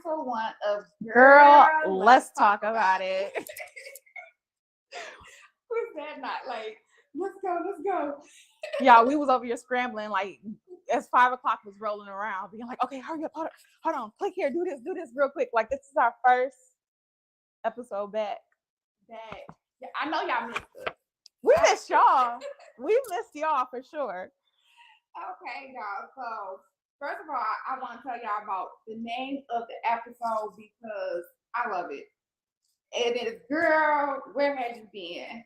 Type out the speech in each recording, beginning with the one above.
episode 1 of Girl, let's talk about it. Who's that not? Like, let's go. Y'all, we was over here scrambling like as 5 o'clock was rolling around, being like, okay, hurry up, hold on, click here, do this real quick. Like, this is our first episode back. Yeah, I know y'all missed us. We missed y'all. We missed y'all for sure. Okay, y'all. So first of all, I want to tell y'all about the name of the episode because I love it. It is Girl, Where Have You Been?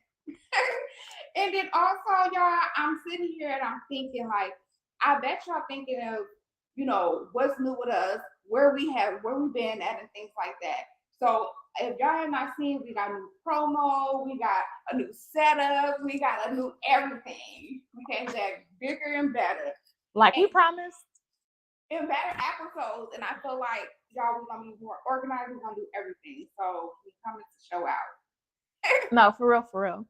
And then also, y'all, I'm sitting here and I'm thinking, like, I bet y'all thinking of, what's new with us, where we've been at, and things like that. So if y'all have not seen, we got a new promo, we got a new setup, we got a new everything. We came back bigger and better. Like we promised. In better episodes, and I feel like y'all, we're gonna be more organized, we're gonna do everything. So we coming to show out. No, for real.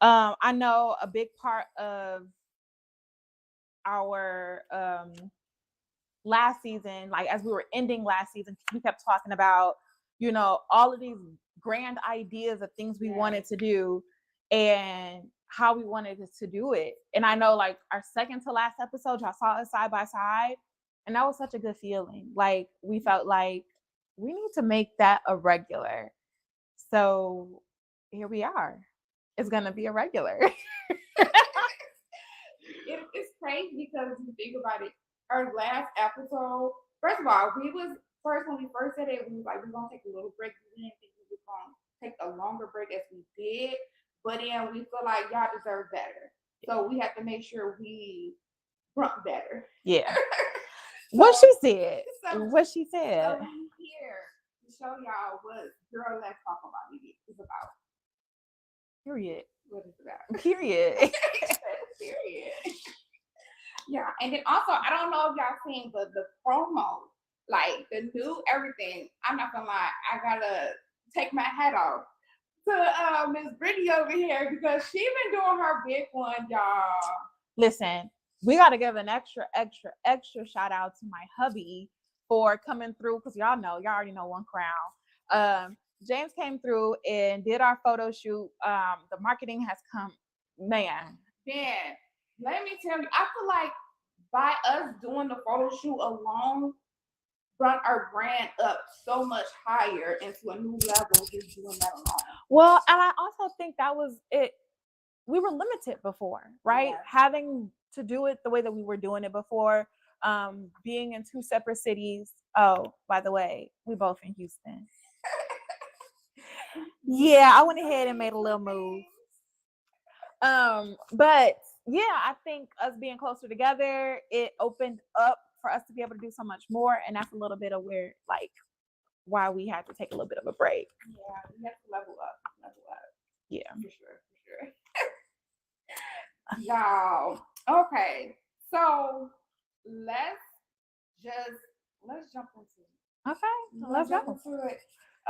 I know a big part of our last season, like as we were ending last season, we kept talking about, all of these grand ideas of things we wanted to do and how we wanted to do it. And I know, like, our second to last episode, y'all saw us side by side, and that was such a good feeling. Like, we felt like we need to make that a regular. So here we are. It's gonna be a regular. It's crazy because if you think about it, our last episode, first of all, when we first said it, we was like, we're gonna take a little break. We didn't think we were gonna take a longer break as we did, but then we feel like y'all deserve better. So we have to make sure we front better. Yeah. What she said. So we here to show y'all what Girl, Let's Talk About It is about. Period. What is it about? Period. Period. Yeah, and then also, I don't know if y'all seen, but the promo, like the new everything. I'm not gonna lie, I gotta take my hat off to Miss Brittany over here because she been doing her big one, y'all. Listen, we got to give an extra shout out to my hubby for coming through, because y'all already know One Crown. James came through and did our photo shoot. The marketing has come, man. Let me tell you, I feel like by us doing the photo shoot alone brought our brand up so much higher into a new level just doing that alone. Well, and I also think that was it. We were limited before, right? Yeah. Having to do it the way that we were doing it before, being in 2 separate cities. Oh, by the way, we both in Houston. Yeah, I went ahead and made a little move. But yeah, I think us being closer together, it opened up for us to be able to do so much more, and that's a little bit of why we had to take a little bit of a break. Yeah, we have to level up. Yeah, for sure. Y'all, okay, so let's jump into it. Okay, let's jump into it.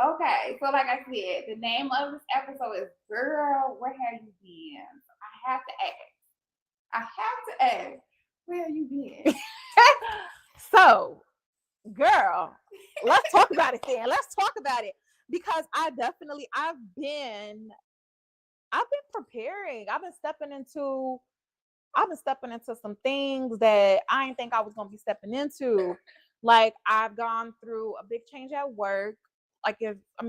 Okay, so like I said, the name of this episode is Girl, Where Have You Been? I have to ask, where have you been? So, girl, let's talk about it then. Let's talk about it, because I've been preparing. I've been stepping into some things that I didn't think I was going to be stepping into. Like, I've gone through a big change at work. Like,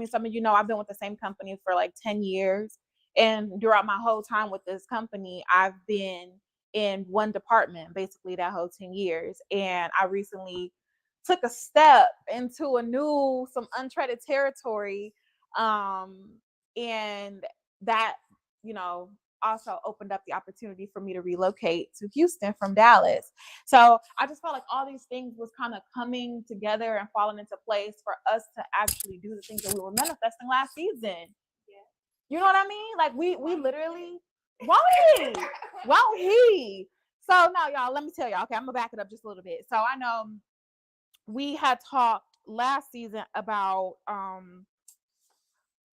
some of you know, I've been with the same company for like 10 years. And throughout my whole time with this company, I've been in one department, basically that whole 10 years. And I recently took a step into some uncharted territory. And that, also opened up the opportunity for me to relocate to Houston from Dallas. So I just felt like all these things was kind of coming together and falling into place for us to actually do the things that we were manifesting last season. Yeah. You know what I mean? Like we literally, won't he? So no, y'all, let me tell y'all, okay, I'm gonna back it up just a little bit. So I know we had talked last season about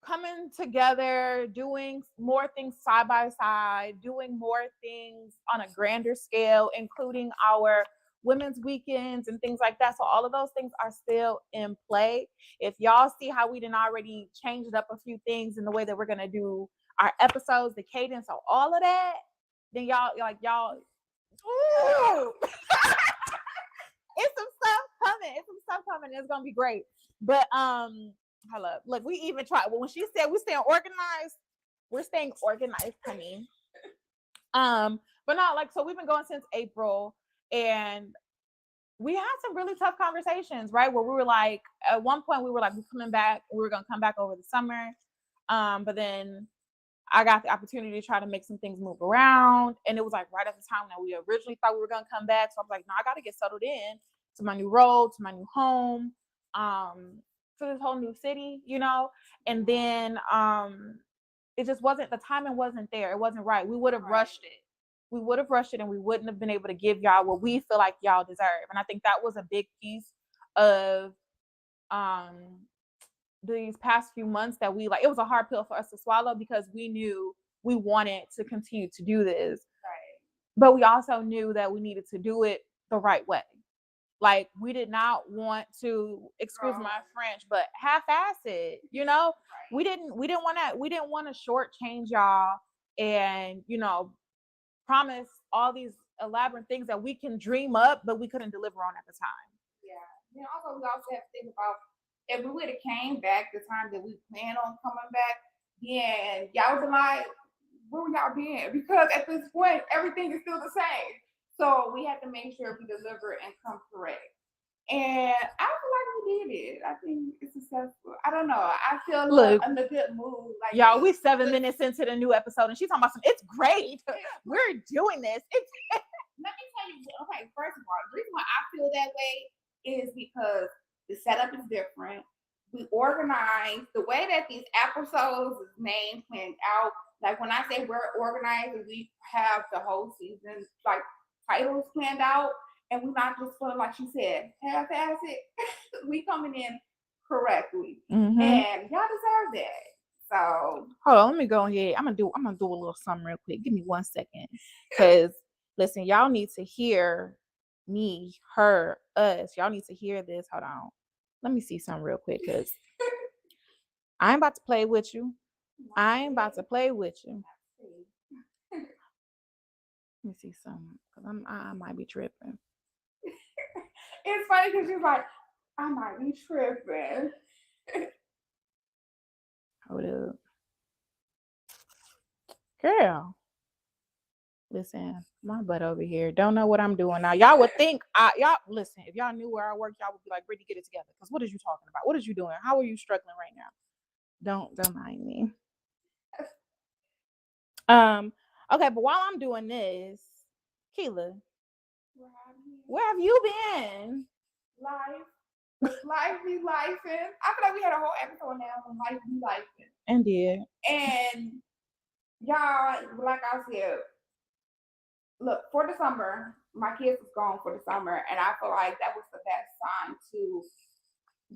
coming together, doing more things side by side, doing more things on a grander scale, including our women's weekends and things like that. So all of those things are still in play. If y'all see how we done already changed up a few things in the way that we're gonna do our episodes, the cadence, so all of that, then y'all ooh, it's some stuff coming. It's some stuff coming. It's gonna be great. But hold up. Look, we even tried. Well, when she said we're staying organized, we're staying organized, honey. But not like so. We've been going since April, and we had some really tough conversations, right? Where we were like, at one point, we were like, we're coming back. We were gonna come back over the summer, but then I got the opportunity to try to make some things move around. And it was like right at the time that we originally thought we were going to come back. So I was like, no, I got to get settled in to my new role, to my new home, to this whole new city, you know? And then it just wasn't, the timing wasn't there. It wasn't right. We would have rushed it. We would have rushed it and we wouldn't have been able to give y'all what we feel like y'all deserve. And I think that was a big piece of these past few months that we like. It was a hard pill for us to swallow because we knew we wanted to continue to do this, right? But we also knew that we needed to do it the right way. Like we did not want to, excuse my French, but half-ass it. You know, right. we didn't want to shortchange y'all and promise all these elaborate things that we can dream up, but we couldn't deliver on at the time. Yeah. And also we also have to think about, if we would have came back the time that we planned on coming back, then y'all would be like, where would y'all been? Because at this point, everything is still the same. So we have to make sure we deliver and come correct. And I feel like we did it. I think it's successful. I don't know. I feel like I'm in a good mood. Like y'all, we 7 minutes into the new episode, and she's talking about some. It's great. We're doing this. Let me tell you. Okay, first of all, the reason why I feel that way is because the setup is different. We organize the way that these episodes is named, planned out. Like when I say we're organized, we have the whole season like titles planned out, and we're not just feeling like she said half-ass it. We coming in correctly, and y'all deserve that. So hold on, let me go ahead. I'm gonna do a little something real quick. Give me 1 second, because listen, y'all need to hear me, her, us. Y'all need to hear this. Hold on. Let me see something real quick, because I ain't about to play with you. Let me see something, because I might be tripping. It's funny because you're like, I might be tripping. Hold up. Girl. Listen, my butt over here. Don't know what I'm doing now. Y'all would think, y'all listen, if y'all knew where I work, y'all would be like, Brittany, get it together. Because what is you talking about? What is you doing? How are you struggling right now? Don't mind me. Okay, but while I'm doing this, Keela, where have you been? Life be lifing. I feel like we had a whole episode now on life be lifing. Indeed. And y'all, like I said, look, for the summer, my kids was gone for the summer, and I feel like that was the best time to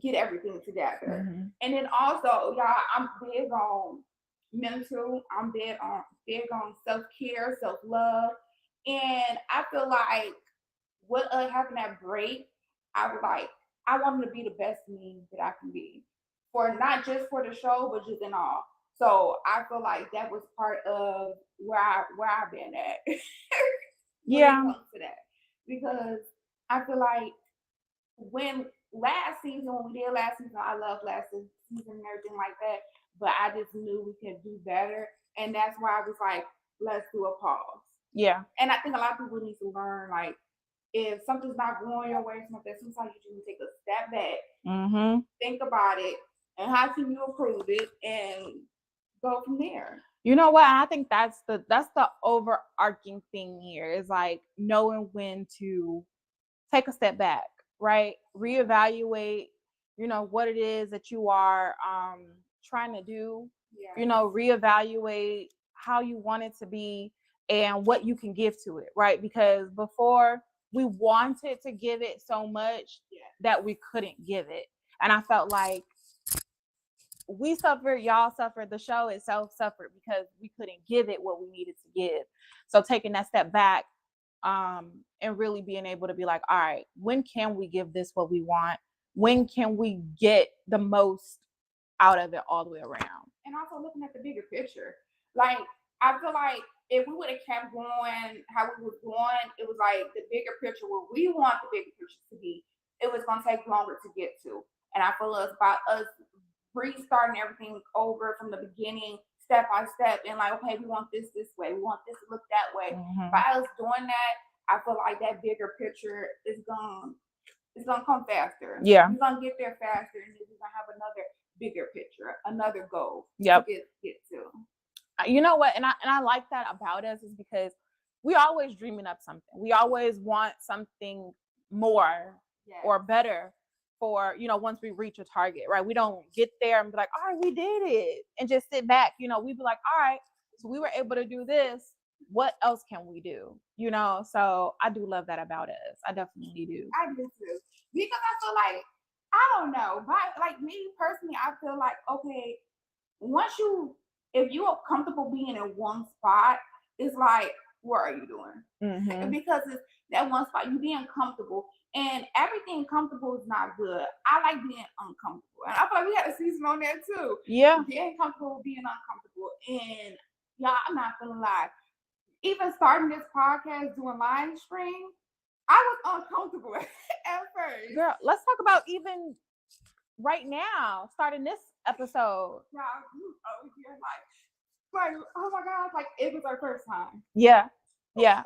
get everything together. And then also, y'all, I'm big on mental. I'm big on self-care, self-love. And I feel like with having that break, I wanted to be the best me that I can be. For not just for the show, but just in all. So I feel like that was part of where I've been at. Yeah. To that. Because I feel like when we did last season, I love last season and everything like that. But I just knew we could do better. And that's why I was like, let's do a pause. Yeah. And I think a lot of people need to learn, like, if something's not going your way, sometimes you just need to take a step back, think about it, and how can you improve it, and go from there. You know what? I think that's the overarching thing here is like knowing when to take a step back, right? Reevaluate, what it is that you are trying to do. Yeah. Reevaluate how you want it to be and what you can give to it, right? Because before we wanted to give it so much that we couldn't give it. And I felt like we suffered, y'all suffered, the show itself suffered because we couldn't give it what we needed to give. So taking that step back, and really being able to be like, all right, when can we give this what we want? When can we get the most out of it all the way around? And also looking at the bigger picture. Like, I feel like if we would have kept going how we was going, it was like the bigger picture, where we want the bigger picture to be, it was going to take longer to get to. And I feel it's about us restarting everything over from the beginning, step by step, and like, okay, we want this way, we want this to look that way. By us doing that, I feel like that bigger picture is gonna come faster. Yeah, we're gonna get there faster, and then we're gonna have another bigger picture, another goal. Yep. To get to. You know what? And I like that about us, is because we always dreaming up something. We always want something more or better for, once we reach a target, right? We don't get there and be like, all right, we did it, and just sit back. We'd be like, all right, so we were able to do this. What else can we do? So I do love that about us. I definitely do. I do too. Because I feel like, I don't know, but like me personally, I feel like, okay, if you are comfortable being in one spot, it's like, what are you doing? Mm-hmm. Because it's that one spot, you being comfortable, and everything comfortable is not good. I like being uncomfortable, and I feel like we had a season on that too. Yeah, being comfortable, being uncomfortable, and y'all, I'm not feeling like, even starting this podcast, doing live stream, I was uncomfortable at first. Girl, let's talk about even right now, starting this episode. Yeah, like, oh my God, like it was our first time. Yeah.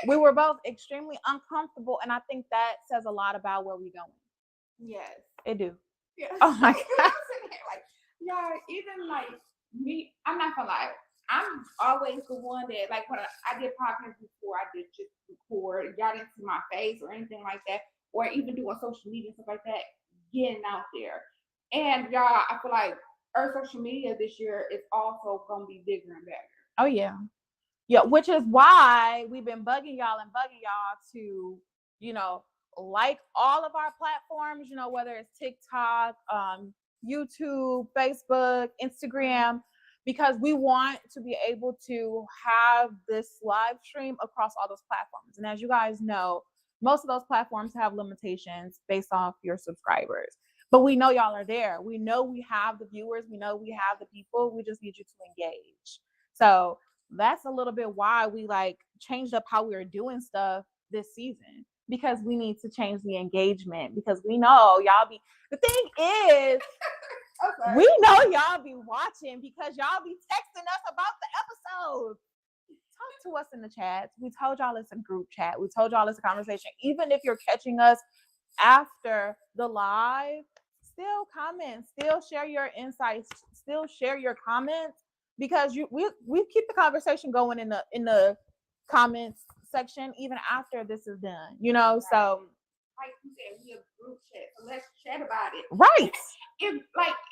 We were both extremely uncomfortable, and I think that says a lot about where we're going. Yes. It do. Yeah. Oh my God. Like, yeah, even like me, I'm not gonna lie, I'm always the one that, like, when I did podcasts before, I did just record, y'all didn't see my face or anything like that, or even doing social media, stuff like that, getting out there. And y'all, I feel like our social media this year is also gonna be bigger and better. Oh yeah. Yeah, which is why we've been bugging y'all to, like all of our platforms, whether it's TikTok, YouTube, Facebook, Instagram, because we want to be able to have this live stream across all those platforms. And as you guys know, most of those platforms have limitations based off your subscribers. But we know y'all are there. We know we have the viewers. We know we have the people. We just need you to engage. So that's a little bit why we changed up how we were doing stuff this season, because we need to change the engagement, because we know y'all be, the thing is, okay, we know y'all be watching because y'all be texting us about the episodes. Talk to us in the chats. We told y'all it's a group chat. We told y'all it's a conversation. Even if you're catching us after the live, still comment, still share your insights, still share your comments, because we keep the conversation going in the comments section even after this is done, right. So like you said, we have group chat, so let's chat about it. Right. If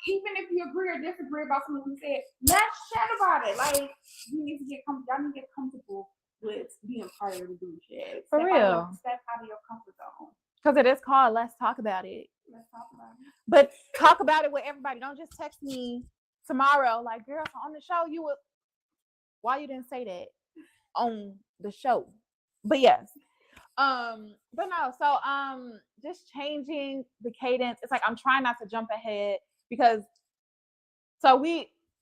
even if you agree or disagree about something we said, let's chat about it. Like, you need to get comfortable with being part of the group chat. For real. Step out of your comfort zone. Because it is called Let's Talk About It. Let's talk about it. But talk about it with everybody. Don't just text me tomorrow like, girl, on the show you would. Why you didn't say that on the show? But yes. But no, so just changing the cadence. It's like I'm trying not to jump ahead, because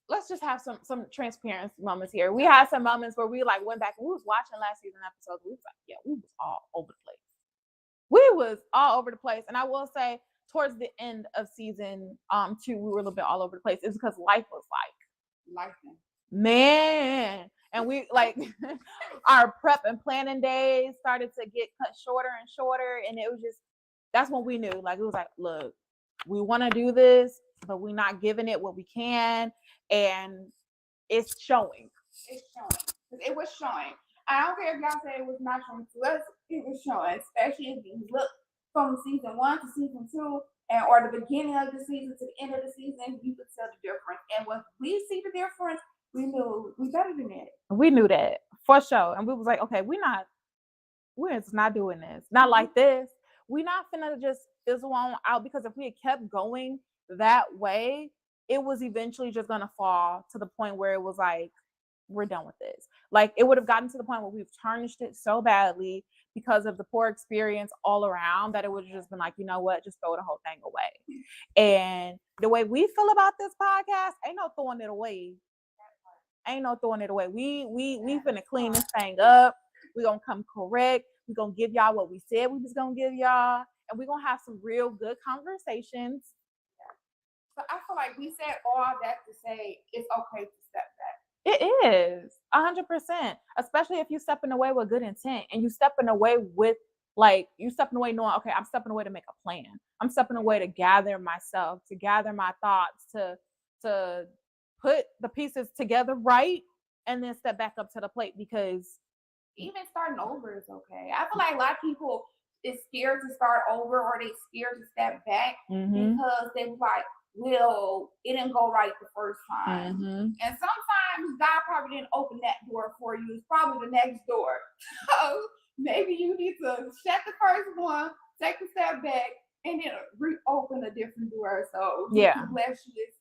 let's just have some transparent moments here. We had some moments where we went back and we was watching last season episodes. We was like, yeah, we was all over the place. And I will say towards the end of season 2, we were a little bit all over the place. It's because life was life, man. And we our prep and planning days started to get cut shorter and shorter. And it was just, that's when we knew, it was like, look, we want to do this, but we're not giving it what we can. And it's showing. It was showing. I don't care if y'all say it was not showing to us. It was showing, especially if you look from season 1 to season 2, or the beginning of the season to the end of the season, you could tell the difference. And when we see the difference, we knew we better than that. We knew that for sure. And we was like, okay, we're just not doing this. Not like this. We're not finna just fizzle on out, because if we had kept going that way, it was eventually just gonna fall to the point where it was like, we're done with this. Like it would have gotten to the point where we've tarnished it so badly because of the poor experience all around that it would have just been like, you know what, just throw the whole thing away. And the way we feel about this podcast, ain't no throwing it away. Ain't no throwing it away. We finna clean this thing up. We gonna come correct. We gonna give y'all what we said we was gonna give y'all, and we gonna have some real good conversations. So I feel like we said all that to say it's okay to step back. It is 100%, especially if you stepping away with good intent and you stepping away with like you stepping away knowing, okay, I'm stepping away to make a plan. I'm stepping away to gather myself, to gather my thoughts, to put the pieces together right, and then step back up to the plate because even starting over is okay. I feel like a lot of people is scared to start over or they scared to step back because they was like, well, it didn't go right the first time. And sometimes God probably didn't open that door for you. It's probably the next door. So maybe you need to shut the first one, take a step back, and then reopen a different door. So he can bless you as,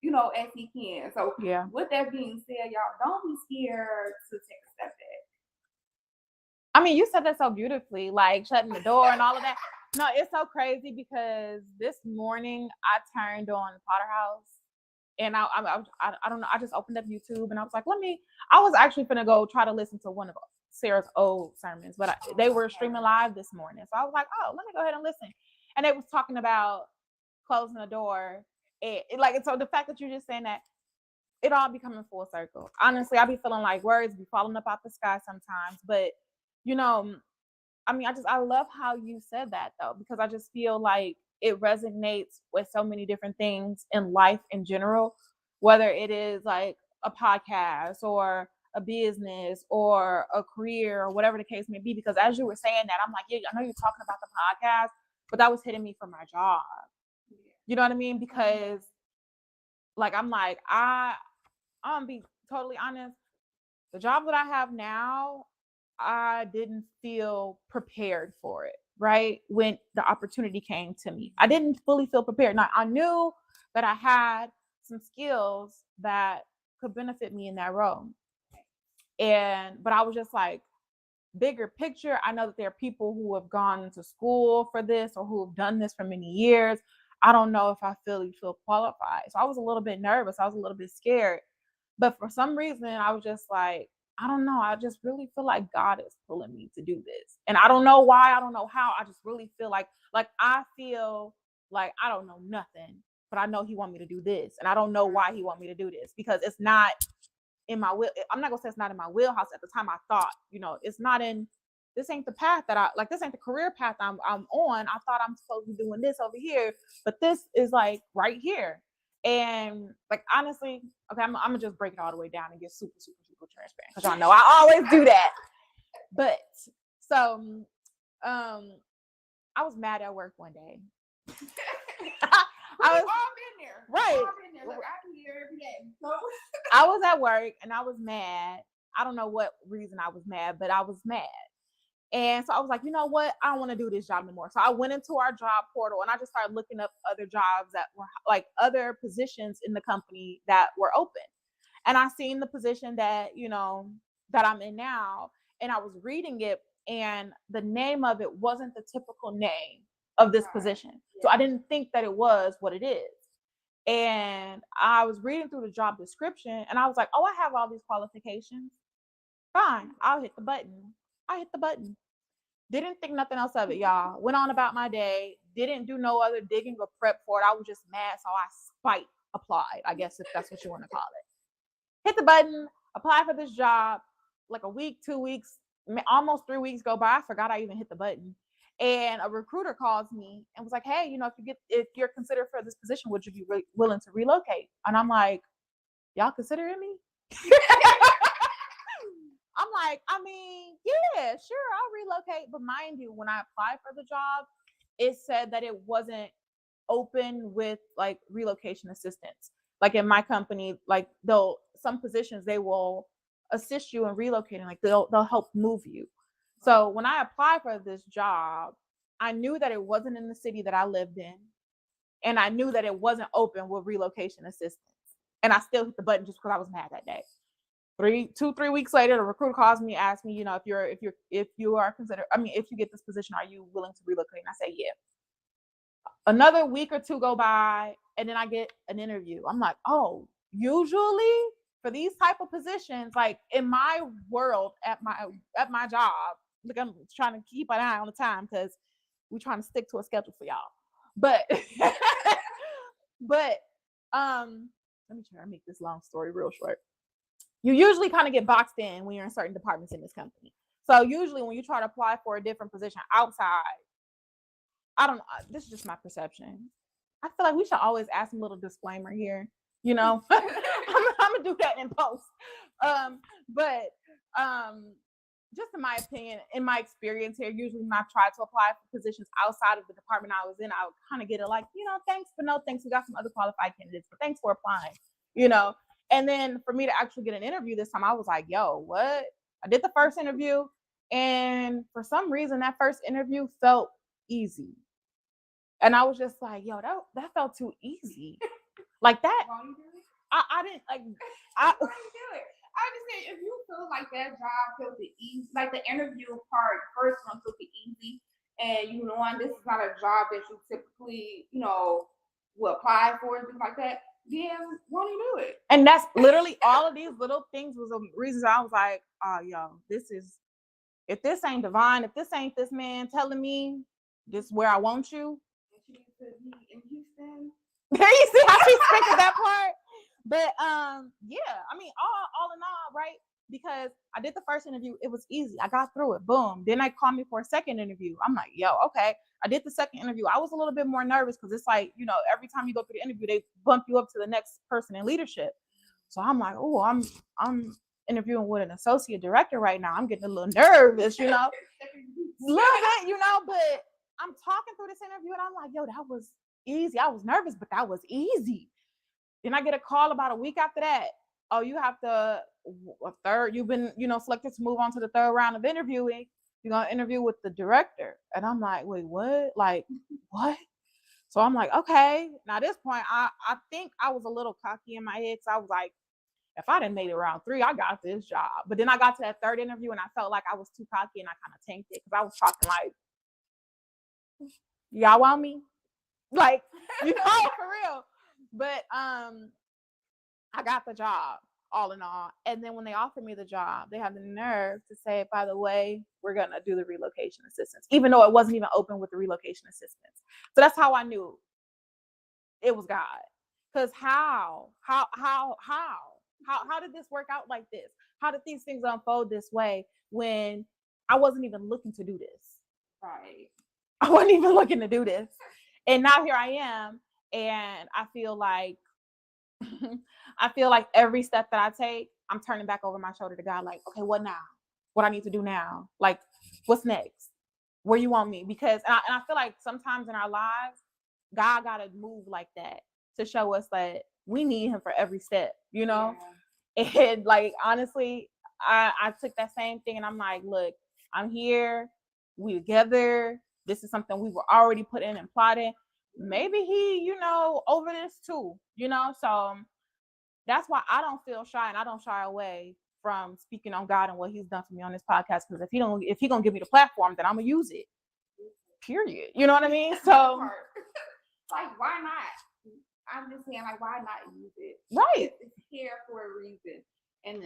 you know, as he can. So with that being said, y'all, don't be scared to take a step back. I mean, you said that so beautifully, like shutting the door and all of that. No, it's so crazy because this morning I turned on Potter House, and I don't know. I just opened up YouTube and I was like, I was actually gonna go try to listen to one of Sarah's old sermons, but they were streaming live this morning, so I was like, oh, let me go ahead and listen. And it was talking about closing the door, so the fact that you're just saying that. It all be coming full circle. Honestly, I be feeling like words be falling up out the sky sometimes, but you know, I mean, I love how you said that though, because I just feel like it resonates with so many different things in life in general, whether it is like a podcast or a business or a career or whatever the case may be. Because as you were saying that, I'm like, yeah, I know you're talking about the podcast, but that was hitting me for my job. You know what I mean? Because like, I'm like, I'm gonna be totally honest. The job that I have now, I didn't feel prepared for it, right? When the opportunity came to me, I didn't fully feel prepared. Now, I knew that I had some skills that could benefit me in that role. But I was just like, bigger picture, I know that there are people who have gone to school for this or who have done this for many years. I don't know if I feel qualified. So I was a little bit nervous. I was a little bit scared. But for some reason, I was just like, I don't know. I just really feel like God is pulling me to do this. And I don't know why. I don't know how. I just really feel like I feel like I don't know nothing, but I know he want me to do this. And I don't know why he want me to do this because it's not in my will. I'm not gonna say it's not in my wheelhouse. At the time I thought, it's not in, this ain't the path that this ain't the career path I'm on. I thought I'm supposed to be doing this over here, but this is like right here. And like, honestly, okay, I'm gonna just break it all the way down and get super, super, super transparent because y'all know I always do that. But so, I was mad at work one day. I was all been there, right? Like, I can hear every day. So I was at work and I was mad. I don't know what reason I was mad, but I was mad. And so I was like, you know what? I don't want to do this job anymore. So I went into our job portal and I just started looking up other jobs that were like other positions in the company that were open. And I seen the position that, that I'm in now. And I was reading it and the name of it wasn't the typical name of this position. So I didn't think that it was what it is. And I was reading through the job description and I was like, oh, I have all these qualifications. Fine, I'll hit the button. I hit the button. Didn't think nothing else of it, y'all. Went on about my day. Didn't do no other digging or prep for it. I was just mad, so I applied, I guess, if that's what you want to call it. Hit the button, apply for this job. Like a week, 2 weeks, almost 3 weeks go by. I forgot I even hit the button. And a recruiter calls me and was like, hey, if you're considered for this position, would you be willing to relocate? And I'm like, y'all considering me? I'm like, I mean, yeah, sure, I'll relocate. But mind you, when I applied for the job, it said that it wasn't open with like relocation assistance. Like in my company, like some positions, they will assist you in relocating. Like they'll help move you. So when I applied for this job, I knew that it wasn't in the city that I lived in. And I knew that it wasn't open with relocation assistance. And I still hit the button just because I was mad that day. 3 weeks later, the recruiter calls me, asks me, if you are considered, if you get this position, are you willing to relocate? And I say, yeah. Another week or two go by, and then I get an interview. I'm like, oh, usually for these type of positions, like in my world, at my job, look, I'm trying to keep an eye on the time because we're trying to stick to a schedule for y'all. But but let me try to make this long story real short. You usually kind of get boxed in when you're in certain departments in this company. So usually when you try to apply for a different position outside, I don't know, this is just my perception. I feel like we should always add some little disclaimer here, I'm gonna do that in post. But just in my opinion, in my experience here, usually when I try to apply for positions outside of the department I was in, I would kind of get it like, thanks, but no thanks. We got some other qualified candidates, but thanks for applying, And then for me to actually get an interview this time, I was like, yo, what? I did the first interview, and for some reason, that first interview felt easy. And I was just like, yo, that felt too easy. Like that. I didn't like. Why do it? I just say, if you feel like that job feels easy, like the interview part, first one feels easy, and this is not a job that you typically, will apply for and things like that, then why don't you do it? And that's literally all of these little things was the reasons I was like, oh, yo, if this ain't divine, if this ain't this man telling me this is where I want you. In Houston. You see how she sprinkled that part? But yeah, all in all, right? Because I did the first interview, it was easy. I got through it. Boom. Then they called me for a second interview. I'm like, yo, okay. I did the second interview. I was a little bit more nervous because it's like, every time you go through the interview, they bump you up to the next person in leadership. So I'm like, oh, I'm interviewing with an associate director right now. I'm getting a little nervous, a little bit, but I'm talking through this interview and I'm like, yo, that was easy. I was nervous, but that was easy. Then I get a call about a week after that. Oh, you have you've been, selected to move on to the third round of interviewing. You're going to interview with the director. And I'm like, wait, what? Like, what? So I'm like, okay. Now at this point, I think I was a little cocky in my head. So I was like, if I didn't make it round 3, I got this job. But then I got to that third interview and I felt like I was too cocky and I kind of tanked it because I was talking like, y'all want me? Like, for real. But I got the job all in all. And then when they offered me the job, they had the nerve to say, by the way, we're going to do the relocation assistance, even though it wasn't even open with the relocation assistance. So that's how I knew it was God. Because how did this work out like this? How did these things unfold this way when I wasn't even looking to do this? Right. I wasn't even looking to do this. And now here I am. And I feel like every step that I take, I'm turning back over my shoulder to God. Like, okay, what now? What I need to do now? Like, what's next? Where you want me? Because, and I feel like sometimes in our lives, God got to move like that to show us that we need him for every step, Yeah. And like, honestly, I took that same thing and I'm like, look, I'm here. We together. This is something we were already put in and plotting. Maybe he, over this too, so that's why I don't feel shy and I don't shy away from speaking on God and what he's done for me on this podcast. Because if he gonna give me the platform, then I'm gonna use it. Period. You know what I mean? So like, why not? I'm just saying, like, why not use it? Right. It's here for a reason. And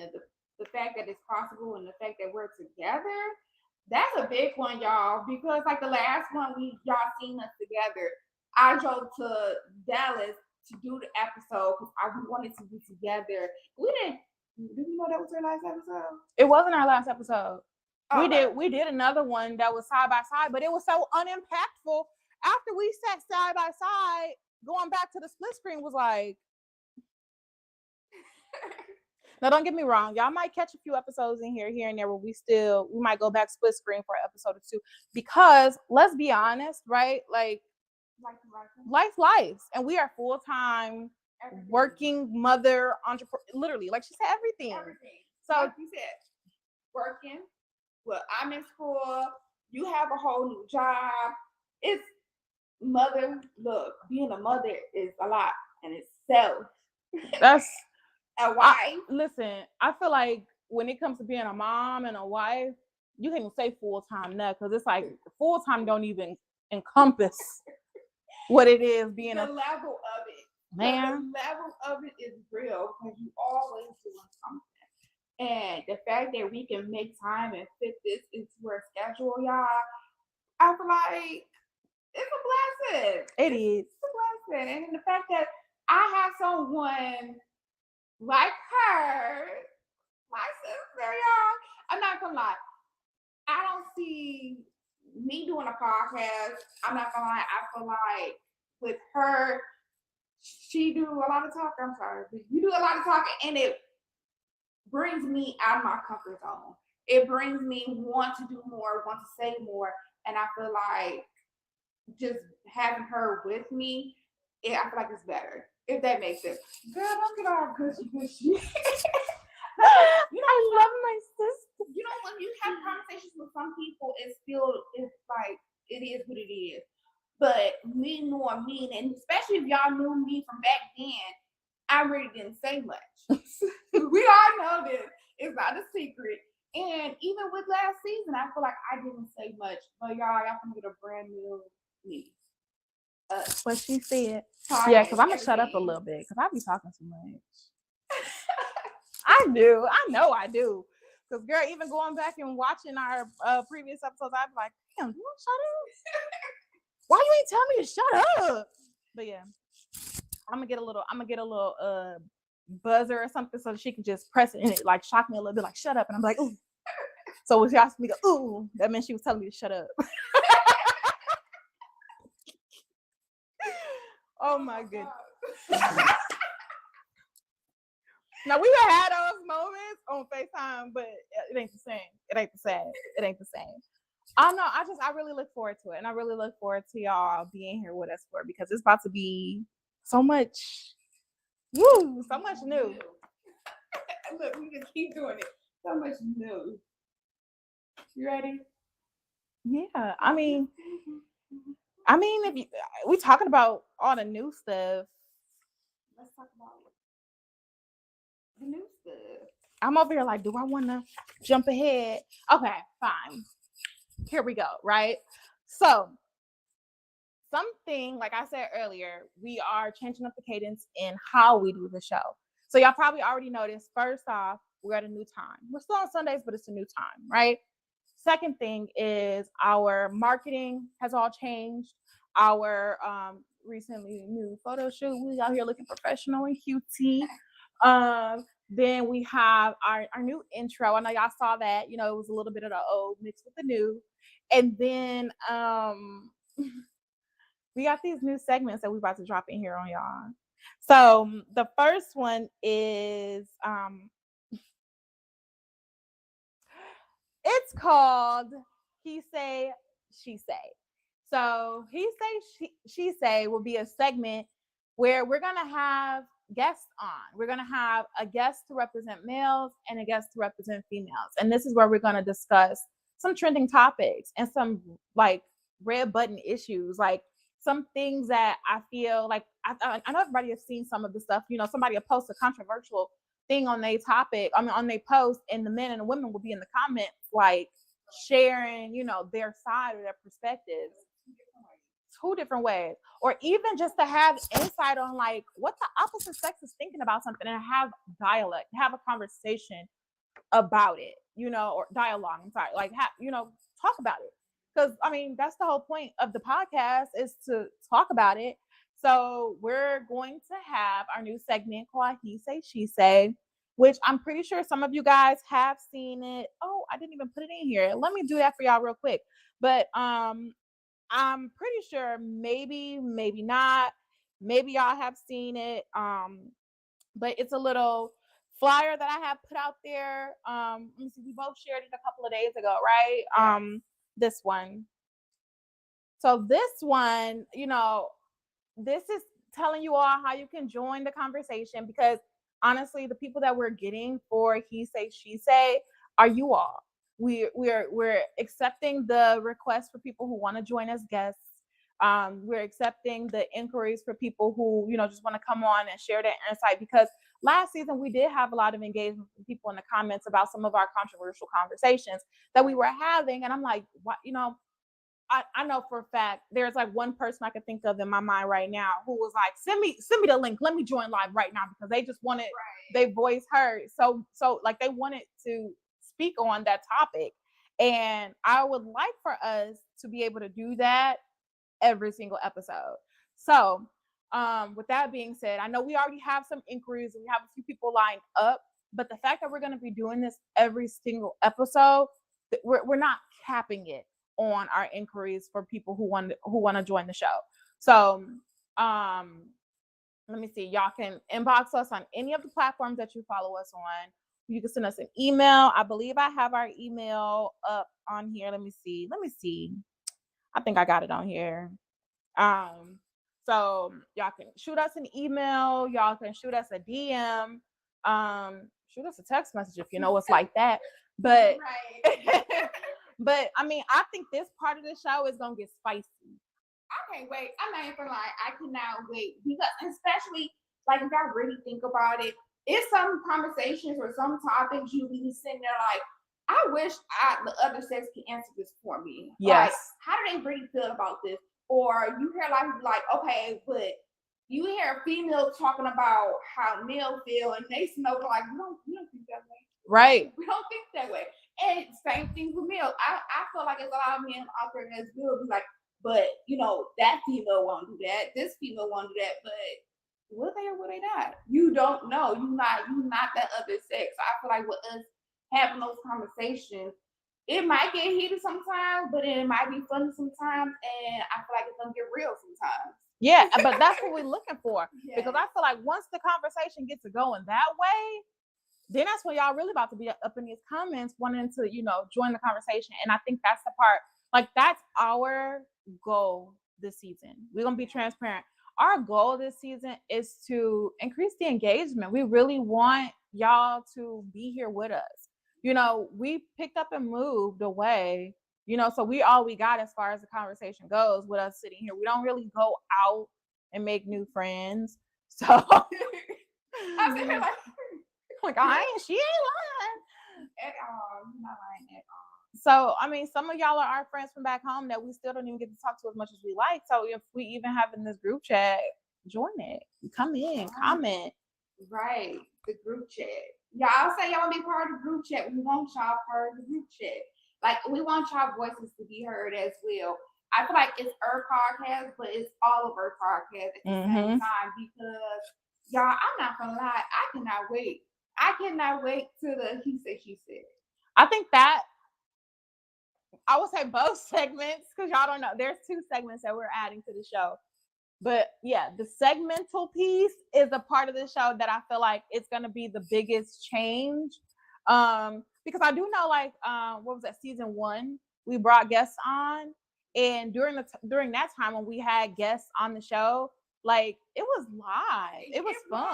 the fact that it's possible and the fact that we're together, that's a big one, y'all. Because like the last one y'all seen us together, I drove to Dallas to do the episode because I wanted to be together. Did you know that was our last episode? It wasn't our last episode. Okay. We did another one that was side by side, but it was so unimpactful. After we sat side by side, going back to the split screen was like. Now, don't get me wrong. Y'all might catch a few episodes in here and there where we might go back split screen for an episode or two. Because let's be honest, right? Like, life. And we are full-time working mother, entrepreneur, literally, like she said, everything. So like you said, working. Well, I'm in school. You have a whole new job. It's mother. Look, being a mother is a lot in itself. A wife. Listen, I feel like when it comes to being a mom and a wife, you can't even say full-time now because it's like full-time don't even encompass what it is being the a level of it. man. The level of it is real because you always doing something. And the fact that we can make time and fit this into our schedule, y'all, I feel like it's a blessing. It is. It's a blessing. And the fact that I have someone like her, my sister, y'all. I'm not gonna lie. I don't see me doing a podcast. I'm not gonna lie. I feel like with her, she do a lot of talking. I'm sorry, but you do a lot of talking, and it brings me out of my comfort zone. It brings me want to do more, want to say more, and I feel like just having her with me, I feel like it's better. If that makes sense. Girl, don't get all gushy gushy. I love my sister. You know, when you have conversations with some people, it's like it is what it is. But me knowing me, and especially if y'all knew me from back then, I really didn't say much. We all know this. It's not a secret. And even with last season, I feel like I didn't say much. But y'all can get a brand new me. What she said. Yeah, because I'm gonna shut up a little bit because I be talking too much. I do. I know I do. Because girl, even going back and watching our previous episodes, I'd be like, damn, you want to shut up? Why you ain't telling me to shut up? But yeah, I'm gonna get a little buzzer or something so that she can just press it and it like shock me a little bit, like shut up, and I'm like, ooh. So when she asked me to go, ooh, that meant she was telling me to shut up. Oh my goodness. Now we had those moments on FaceTime, but it ain't the same. It ain't the same. It ain't the same. I know. I really look forward to it, and I really look forward to y'all being here with us for because it's about to be so much. Woo! So much new. Look, we can keep doing it. So much new. You ready? Yeah. I mean, if we talking about all the new stuff, let's talk about the new stuff. I'm over here like, do I want to jump ahead? Okay, fine. Here we go, right? So, something, like I said earlier, we are changing up the cadence in how we do the show. So, y'all probably already noticed, first off, we're at a new time. We're still on Sundays, but it's a new time, right? Second thing is our marketing has all changed. Our recently new photo shoot, we out here looking professional and cute. Then we have our new intro. I know y'all saw that. You know, it was a little bit of the old mixed with the new. And then we got these new segments that we're about to drop in here on y'all. So the first one is it's called He Say, She Say. So He Say, She Say will be a segment where we're going to have guests on. We're going to have a guest to represent males and a guest to represent females. And this is where we're going to discuss some trending topics and some like red button issues, like some things that I feel like I know everybody has seen some of the stuff. You know, somebody will post a controversial thing on their topic, on their post, and the men and the women will be in the comments like sharing, you know, their side or their perspectives. Two different ways, or even just to have insight on like what the opposite sex is thinking about something and have dialect, have a conversation about it, you know, or dialogue. I'm sorry, like you know, talk about it, because I mean that's the whole point of the podcast is to talk about it. So we're going to have our new segment called He Say, She Say, which I'm pretty sure some of you guys have seen it. Oh, I didn't even put it in here. Let me do that for y'all real quick. But I'm pretty sure maybe not. Maybe y'all have seen it. But it's a little flyer that I have put out there. Let me see, we both shared it a couple of days ago, right? This one. So this one, you know, this is telling you all how you can join the conversation, because honestly, the people that we're getting for He Say, She Say are you all. We're accepting the requests for people who want to join as guests. We're accepting the inquiries for people who, you know, just want to come on and share their insight, because last season we did have a lot of engagement from people in the comments about some of our controversial conversations that we were having. And I'm like, what, I know for a fact there's like one person I can think of in my mind right now who was like, send me the link. Let me join live right now, because they just wanted their voice heard. So like they wanted to speak on that topic. And I would like for us to be able to do that every single episode. So with that being said, I know we already have some inquiries. We have a few people lined up, but the fact that we're going to be doing this every single episode, we're not capping it on our inquiries for people who want to join the show. So let me see. Y'all can inbox us on any of the platforms that you follow us on. You can send us an email. I believe I have our email up on here. Let me see. I think I got it on here. So y'all can shoot us an email. Y'all can shoot us a DM. Shoot us a text message if you know what's like that. But but I mean, I think this part of the show is gonna get spicy. I can't wait. I'm not even like, I cannot wait, because especially like if I really think about it, it's some conversations or some topics you be sitting there like, I wish the other sex can answer this for me. Yes. Like, how do they really feel about this? Or you hear like, okay, but you hear females talking about how male feel, and they know like, we don't think that way. Right. We don't think that way. And same thing with male. I feel like there's a lot of men out there that's will be like, but that female won't do that. This female won't do that. But will they or will they not? You don't know. You not that other sex. So I feel like with us having those conversations, it might get heated sometimes, but it might be funny sometimes, and I feel like it's gonna get real sometimes. Yeah, but that's what we're looking for. Yeah. Because I feel like once the conversation gets going that way, then that's when y'all really about to be up in these comments wanting to, join the conversation. And I think that's the part, like that's our goal this season. We're going to be transparent. Our goal this season is to increase the engagement. We really want y'all to be here with us. We picked up and moved away, so we all we got as far as the conversation goes with us sitting here. We don't really go out and make new friends. So I'm sitting here like, she ain't lying at all. You're not lying at all. So, I mean, some of y'all are our friends from back home that we still don't even get to talk to as much as we like. So, if we even have in this group chat, join it. Come in, comment. Right, the group chat. Y'all say y'all want to be part of the group chat. We want y'all part of the group chat. Like, we want y'all voices to be heard as well. I feel like it's our podcast, but it's all of our podcasts at the same time, because y'all, I'm not gonna lie, I cannot wait. I cannot wait to the he said, she said. I think that I would say both segments, because y'all don't know. There's 2 segments that we're adding to the show. But yeah, the segmental piece is a part of the show that I feel like it's going to be the biggest change. Because I do know, like, what was that, season 1? We brought guests on. And during that time when we had guests on the show, like, it was live. It was fun.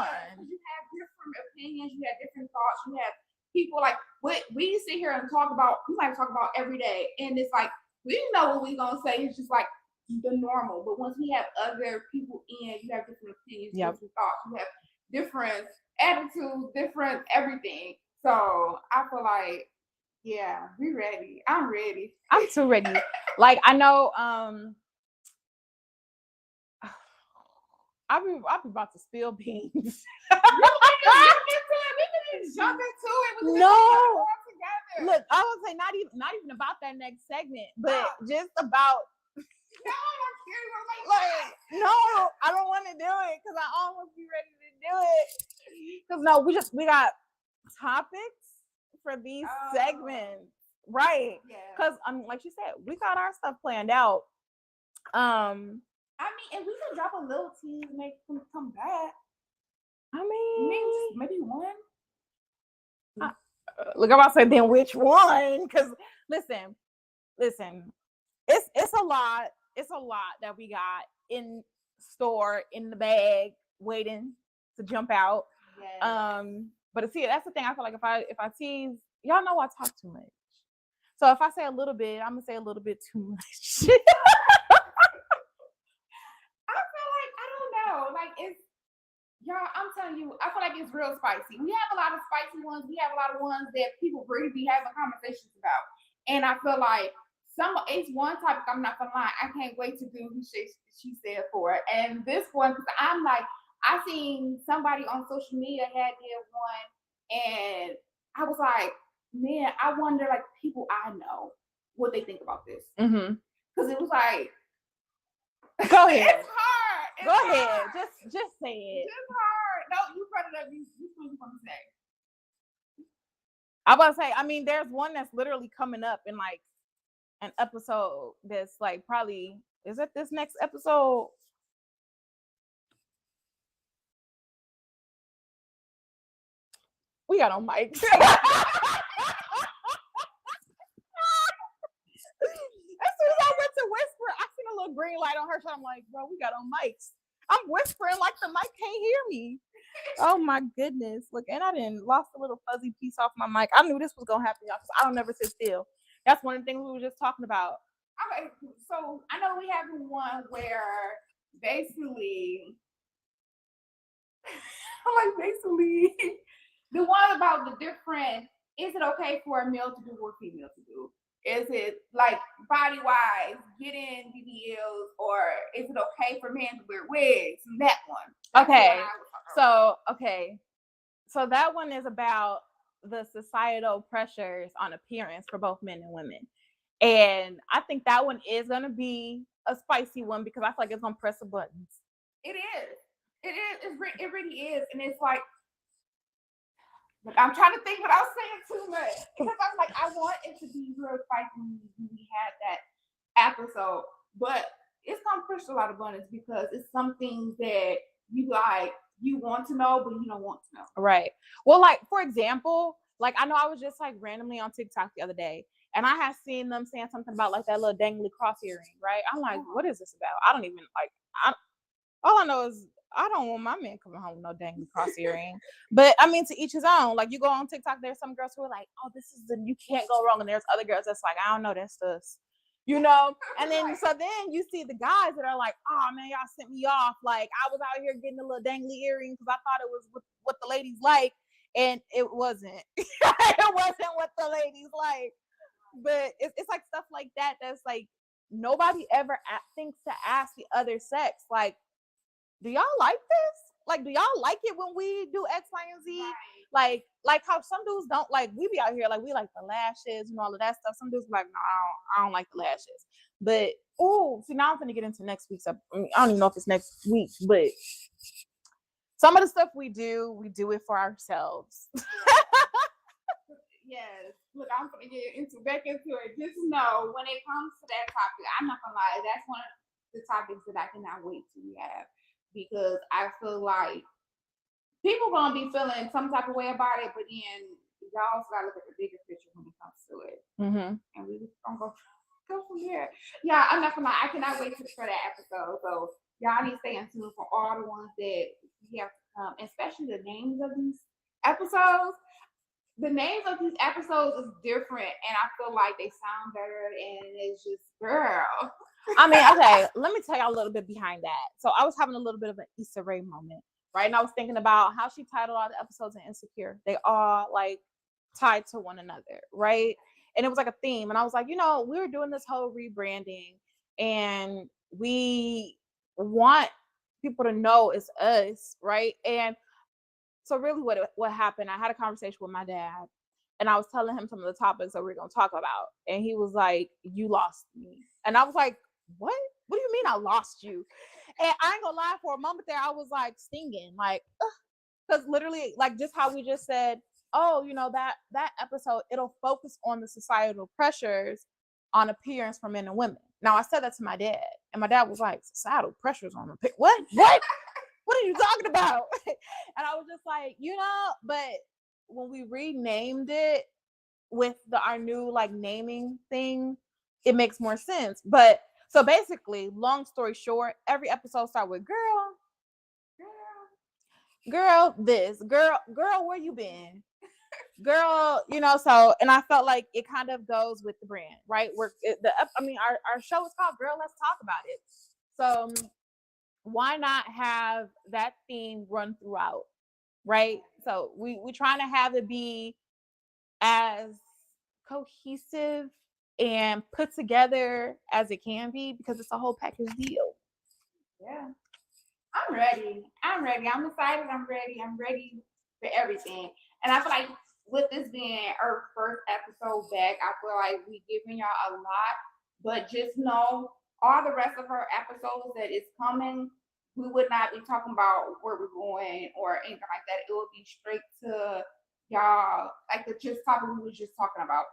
You have different opinions. You have different thoughts. You have people like what we sit here and talk about. We might talk about every day, and it's like we know what we're gonna say. It's just like the normal. But once we have other people in, you have different opinions, different thoughts. You have different attitudes, different everything. So I feel like, yeah, we ready. I'm ready. I'm too ready. Like, I know. I'll be about to spill beans. We can jump into it. No. Look, I would say not even about that next segment, but just about. No, I don't want to do it because I almost be ready to do it. Because we got topics for these segments, right? Because like you said, we got our stuff planned out. I mean, if we could drop a little tease, make them come back. I mean, maybe one. Look, I'm about to say, then which one? Because listen, it's a lot. It's a lot that we got in store, in the bag, waiting to jump out. Yes. But see, that's the thing. I feel like if I tease, y'all know I talk too much. So if I say a little bit, I'm gonna say a little bit too much. I feel like, I don't know. Like, Y'all, I'm telling you, I feel like it's real spicy. We have a lot of spicy ones. We have a lot of ones that people really be having conversations about. And I feel like it's one topic I'm not gonna lie. I can't wait to do she said for it. And this one, because I'm like, I seen somebody on social media had did one, and I was like, man, I wonder like people I know what they think about this. Because it was like, go ahead. It's hard. Go ahead. Just say it. It's hard. No, you brought it up. You want to say? I was about to say, I mean, there's one that's literally coming up in like an episode that's like probably, is it this next episode? We got on mics. As soon as I went to whisper, I seen a little green light on her, so I'm like, bro, we got on mics. I'm whispering like the mic can't hear me. Oh my goodness. Look, and I didn't lost a little fuzzy piece off my mic. I knew this was gonna happen, y'all, because I don't never sit still. That's one of the things we were just talking about. Okay, so I know we have one where basically I'm like basically the one about the different, is it okay for a male to do what a female to do? Is it like body wise, getting BBLs, or is it okay for men to wear wigs? And that one. Okay. So that one is about the societal pressures on appearance for both men and women. And I think that one is going to be a spicy one because I feel like it's going to press the buttons. It is. It really is. And it's like, look, I'm trying to think without saying too much. Because I'm like, I want it to be real spicy when we had that episode. But it's going to push a lot of buttons because it's something that you want to know, but you don't want to know. Right. Well, like, for example, like, I know I was just like randomly on TikTok the other day, and I had seen them saying something about like that little dangly cross earring, right? I'm like, what is this about? I don't even like, all I know is I don't want my man coming home with no dangly cross earring. But I mean, to each his own. Like, you go on TikTok, there's some girls who are like, oh, this is you can't go wrong. And there's other girls that's like, I don't know, that's us. You know, and then so then you see the guys that are like, oh man, y'all sent me off. Like, I was out here getting a little dangly earring because I thought it was what the ladies like, and it wasn't. It wasn't what the ladies like. But it's like stuff like that that's like nobody ever thinks to ask the other sex, like, do y'all like this? Like, do y'all like it when we do X, Y, and Z? Right. Like how some dudes don't like, we be out here like we like the lashes and all of that stuff. Some dudes be like, no, I don't like the lashes. But see, now I'm gonna get into next week's. I don't even know if it's next week, but some of the stuff we do it for ourselves. Yes. Look, I'm gonna get back into it. Just know when it comes to that topic, I'm not gonna lie, that's one of the topics that I cannot wait to have. Because I feel like people gonna be feeling some type of way about it, but then y'all also gotta look at the bigger picture when it comes to it. And we just gonna go from there. Yeah, I'm not gonna lie, I cannot wait for that episode. So y'all need to stay in tune for all the ones that we have to come, especially the names of these episodes. The names of these episodes is different, and I feel like they sound better, and it's just girl. I mean, okay, let me tell y'all a little bit behind that. So I was having a little bit of an Issa Rae moment, right? And I was thinking about how she titled all the episodes in Insecure. They all like tied to one another, right? And it was like a theme. And I was like, we were doing this whole rebranding, and we want people to know it's us, right? And so really what happened, I had a conversation with my dad, and I was telling him some of the topics that we we're going to talk about. And he was like, you lost me. And I was like, what do you mean I lost you? And I ain't gonna lie, for a moment there I was like stinging, like, because literally, like, just how we just said, oh, that episode, it'll focus on the societal pressures on appearance for men and women. Now I said that to my dad, and my dad was like, societal pressures on appearance? What are you talking about? And I was just like, but when we renamed it with our new like naming thing, it makes more sense. But so basically, long story short, every episode starts with girl, this, girl, where you been? Girl, so, and I felt like it kind of goes with the brand, right? Our show is called Girl, Let's Talk About It. So why not have that theme run throughout, right? So we trying to have it be as cohesive and put together as it can be, because it's a whole package deal. Yeah. I'm ready. I'm ready. I'm excited. I'm ready. I'm ready for everything. And I feel like with this being our first episode back, I feel like we giving y'all a lot. But just know all the rest of our episodes that is coming, we would not be talking about where we're going or anything like that. It will be straight to y'all, like the just topic we was just talking about.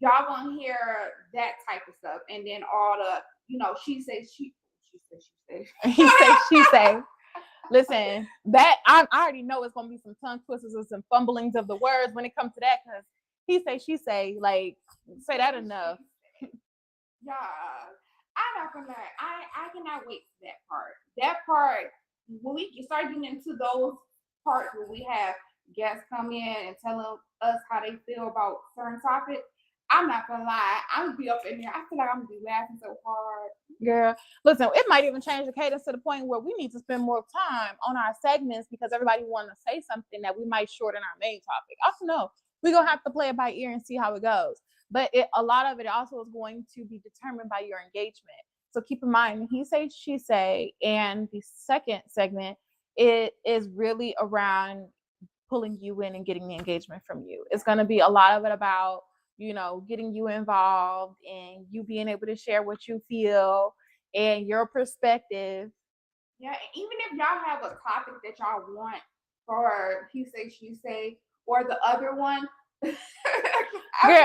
Y'all gonna hear that type of stuff, and then all the, she says she says. He say, she say. Listen, that I already know it's gonna be some tongue twisters and some fumblings of the words when it comes to that, because he say, she say, like, say that enough. Yeah, I'm not gonna lie. I cannot wait for that part. That part, when we start getting into those parts where we have guests come in and telling us how they feel about certain topics, I'm not gonna lie. I'm gonna be up in there. I feel like I'm gonna be laughing so hard. Girl, listen, it might even change the cadence to the point where we need to spend more time on our segments because everybody want to say something that we might shorten our main topic. I don't know. We're gonna have to play it by ear and see how it goes. But a lot of it also is going to be determined by your engagement. So keep in mind, he say, she say, and the second segment, it is really around pulling you in and getting the engagement from you. It's going to be a lot of it about, getting you involved and you being able to share what you feel and your perspective. Yeah, even if y'all have a topic that y'all want for he say, she say, or the other one. Girl,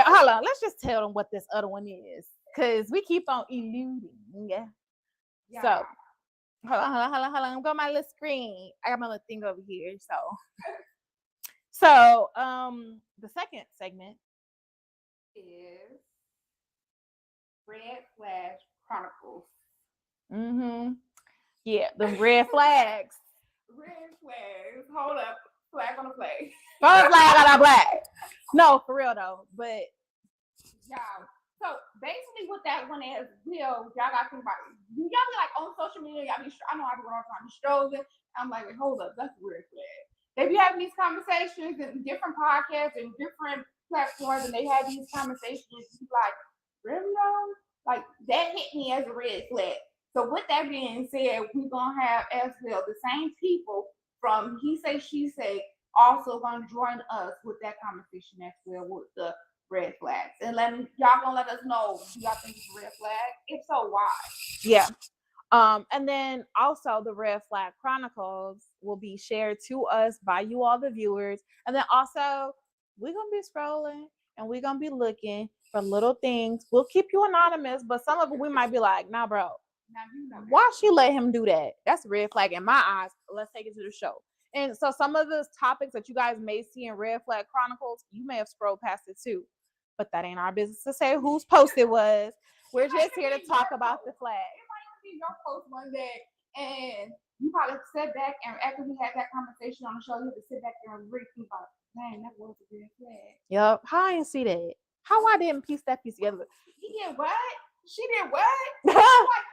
hold on. Let's just tell them what this other one is, because we keep on eluding. Yeah. So, hold on. I'm going my little screen. I got my little thing over here. So, the second segment is Red Flag Chronicles. Yeah, the red flags. Red flags. Hold up. Flag on the flag. Flag on the flag. No, for real though. But y'all. So basically, what that one is, y'all got to think about it. Y'all be like on social media. I know I be all the time strolling. I'm like, hold up, that's a weird flag. They be having these conversations in different podcasts and different platforms, and they have these conversations. You like, really, though? Like that hit me as a red flag. So with that being said, we're gonna have as well the same people from he say, she say also gonna join us with that conversation as well with the red flags, and y'all gonna let us know, do y'all think it's a red flag? If so, why? Yeah. And then also the Red Flag Chronicles will be shared to us by you all the viewers. And then also we're gonna be scrolling and we're gonna be looking for little things. We'll keep you anonymous, but some of it we might be like, nah, bro. Why she let him do that? That's a red flag in my eyes. Let's take it to the show. And so some of the topics that you guys may see in Red Flag Chronicles, you may have scrolled past it too. But that ain't our business to say whose post it was. We're just here to talk about the flag. It might be your post one day, and you probably sit back, and after we had that conversation on the show, you have to sit back there and really think about, dang, that was a red flag. Yep. How I didn't see that? How I didn't piece that piece together? He did what? She did what? Like,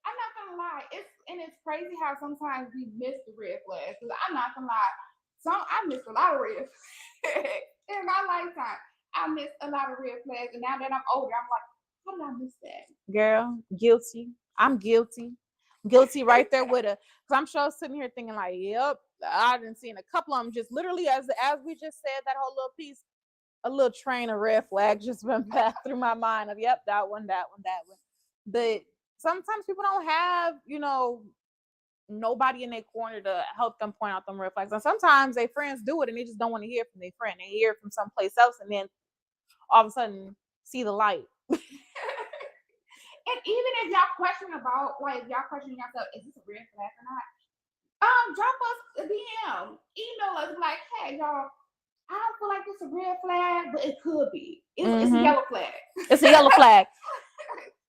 I'm not gonna lie. It's crazy how sometimes we miss the red flags. Because I'm not gonna lie, I missed a lot of red flags in my lifetime. I missed a lot of red flags, and now that I'm older, I'm like, how did I miss that? Girl, guilty. I'm guilty. Guilty right there with her. Because I'm sure sitting here thinking like, yep, I done seen a couple of them just literally as we just said, that whole little piece, a little train of red flags just went back through my mind of, yep, that one. But sometimes people don't have, nobody in their corner to help them point out them red flags. And sometimes their friends do it and they just don't want to hear from their friend. They hear from someplace else and then all of a sudden see the light. And even if y'all question about, like, y'all question yourself, is this a red flag or not? Drop us a DM, email us, like, hey, y'all, I don't feel like it's a red flag, but it could be. It's a yellow flag. It's a yellow flag.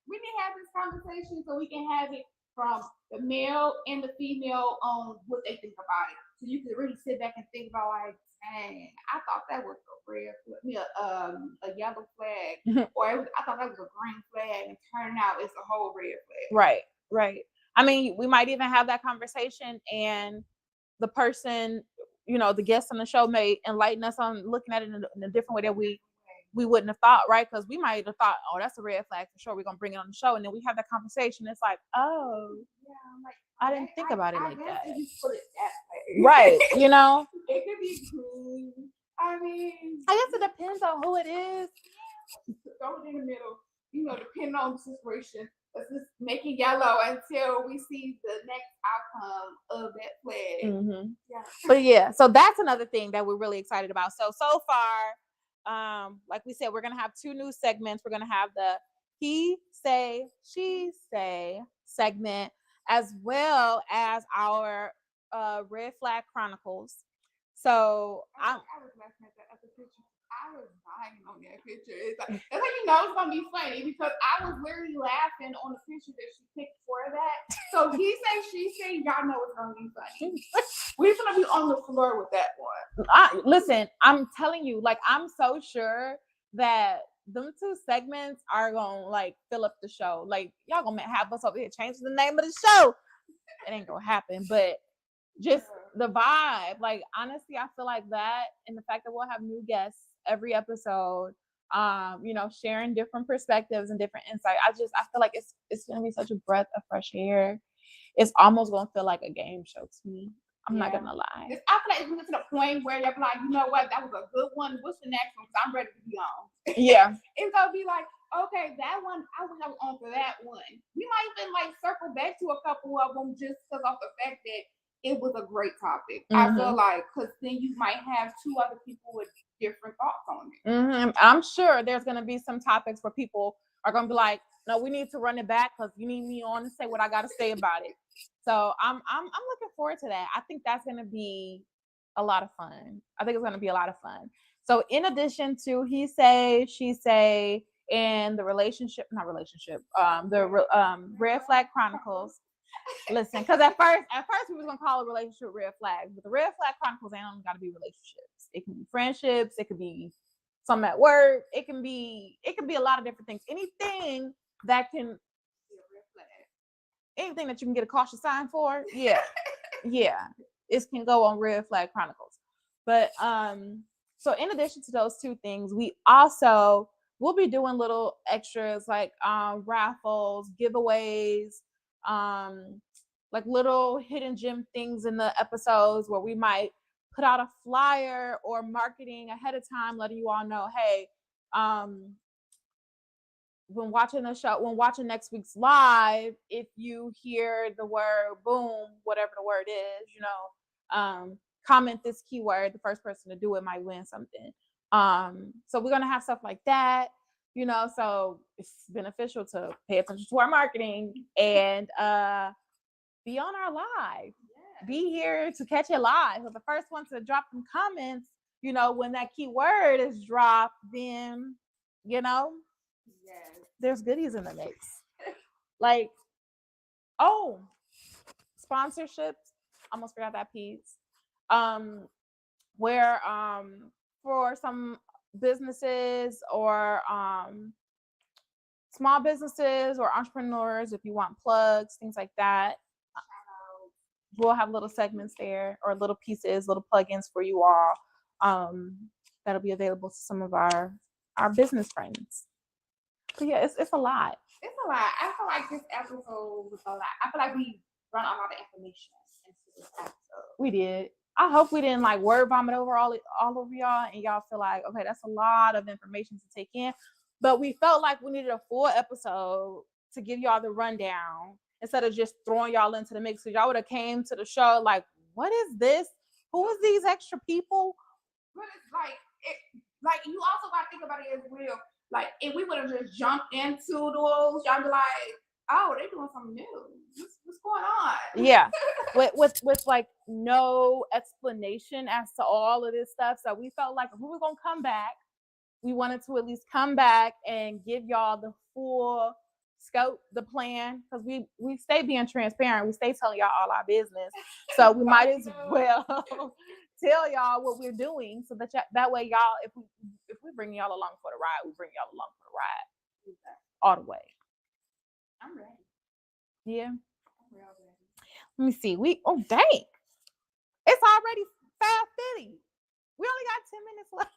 We need to have this conversation so we can have it from the male and the female on what they think about it. So you can really sit back and think about, like, dang, I thought that was a red flag, a yellow flag, or I thought that was a green flag, and turning out it's a whole red flag. Right. I mean, we might even have that conversation, and the person, the guest on the show may enlighten us on looking at it in a different way that we wouldn't have thought, right? Because we might have thought, oh, that's a red flag for sure. We're gonna bring it on the show, and then we have that conversation. It's like, oh, Yeah, I'm like, I didn't think about it I like guess that. if you put it that way. Right, It could be cool. I mean, I guess it depends on who it is. throw it in the middle. Depending on the situation. Let's just make it yellow until we see the next outcome of that flag. Mm-hmm. Yeah. But yeah, so that's another thing that we're really excited about. So far, like we said, we're gonna have 2 new segments. We're gonna have the he say, she say segment, as well as our Red Flag Chronicles. So I was laughing at that other picture. I was dying on that picture. It's like it's gonna be funny because I was literally laughing on the picture that she picked for that. So he say, she say, y'all know it's gonna be funny. We're gonna be on the floor with that one. Listen, I'm telling you, like, I'm so sure that them 2 segments are gonna like fill up the show. Like, y'all gonna have us over here changing the name of the show. It ain't gonna happen, but just the vibe. Like, honestly, I feel like that, and the fact that we'll have new guests every episode, sharing different perspectives and different insight. I feel like it's gonna be such a breath of fresh air. It's almost gonna feel like a game show to me. I'm not gonna lie. I feel like it's to the point where they're like, you know what, that was a good one. What's the next one? Because I'm ready to be on. Yeah. It's gonna be like, okay, that one, I will have on for that one. We might even like circle back to a couple of them just because of the fact that it was a great topic. I feel like, because then you might have 2 other people with different thoughts on it. I'm sure there's going to be some topics where people are going to be like, no, we need to run it back because you need me on to say what I got to say about it. So I'm looking forward to that. I think that's going to be a lot of fun. I think it's going to be a lot of fun. So in addition to he say, she say, and the Red Flag Chronicles. Listen, because at first we was gonna call it relationship red flags, but the Red Flag Chronicles ain't only gotta be relationships. It can be friendships, it could be something at work, it can be a lot of different things. Anything that can anything that you can get a caution sign for, yeah. It can go on Red Flag Chronicles. But so in addition to those 2 things, we'll be doing little extras like raffles, giveaways, like little hidden gem things in the episodes where we might put out a flyer or marketing ahead of time, letting you all know, hey, when watching next week's live, if you hear the word boom, whatever the word is, comment this keyword, the first person to do it might win something. So we're gonna have stuff like that, so it's beneficial to pay attention to our marketing and be on our live. Be here to catch it live. So the first one to drop some comments, when that keyword is dropped, then there's goodies in the mix. Like, sponsorships. Almost forgot that piece. Where for some businesses or small businesses or entrepreneurs, if you want plugs, things like that, we'll have little segments there or little pieces, little plugins for you all that'll be available to some of our business friends. So yeah, it's a lot. It's a lot. I feel like this episode was a lot. I feel like we run a lot of information into this episode. We did. I hope we didn't like word vomit over all over y'all and y'all feel like, okay, that's a lot of information to take in. But we felt like we needed a full episode to give y'all the rundown instead of just throwing y'all into the mix. Because y'all would have came to the show like, what is this? Who is these extra people? But it's like you also got to think about it as well. Like, if we would have just jumped into those, y'all be like, oh, they're doing something new. What's going on? Yeah. with like no explanation as to all of this stuff. So we felt like if we were gonna come back, we wanted to at least come back and give y'all the full scope, the plan, because we stay being transparent. We stay telling y'all all our business. So we might as well tell y'all what we're doing, so that way y'all, if we bring y'all along for the ride, we bring y'all along for the ride all the way. I'm ready. Yeah. Let me see. Dang. It's already 5:50. We only got 10 minutes left.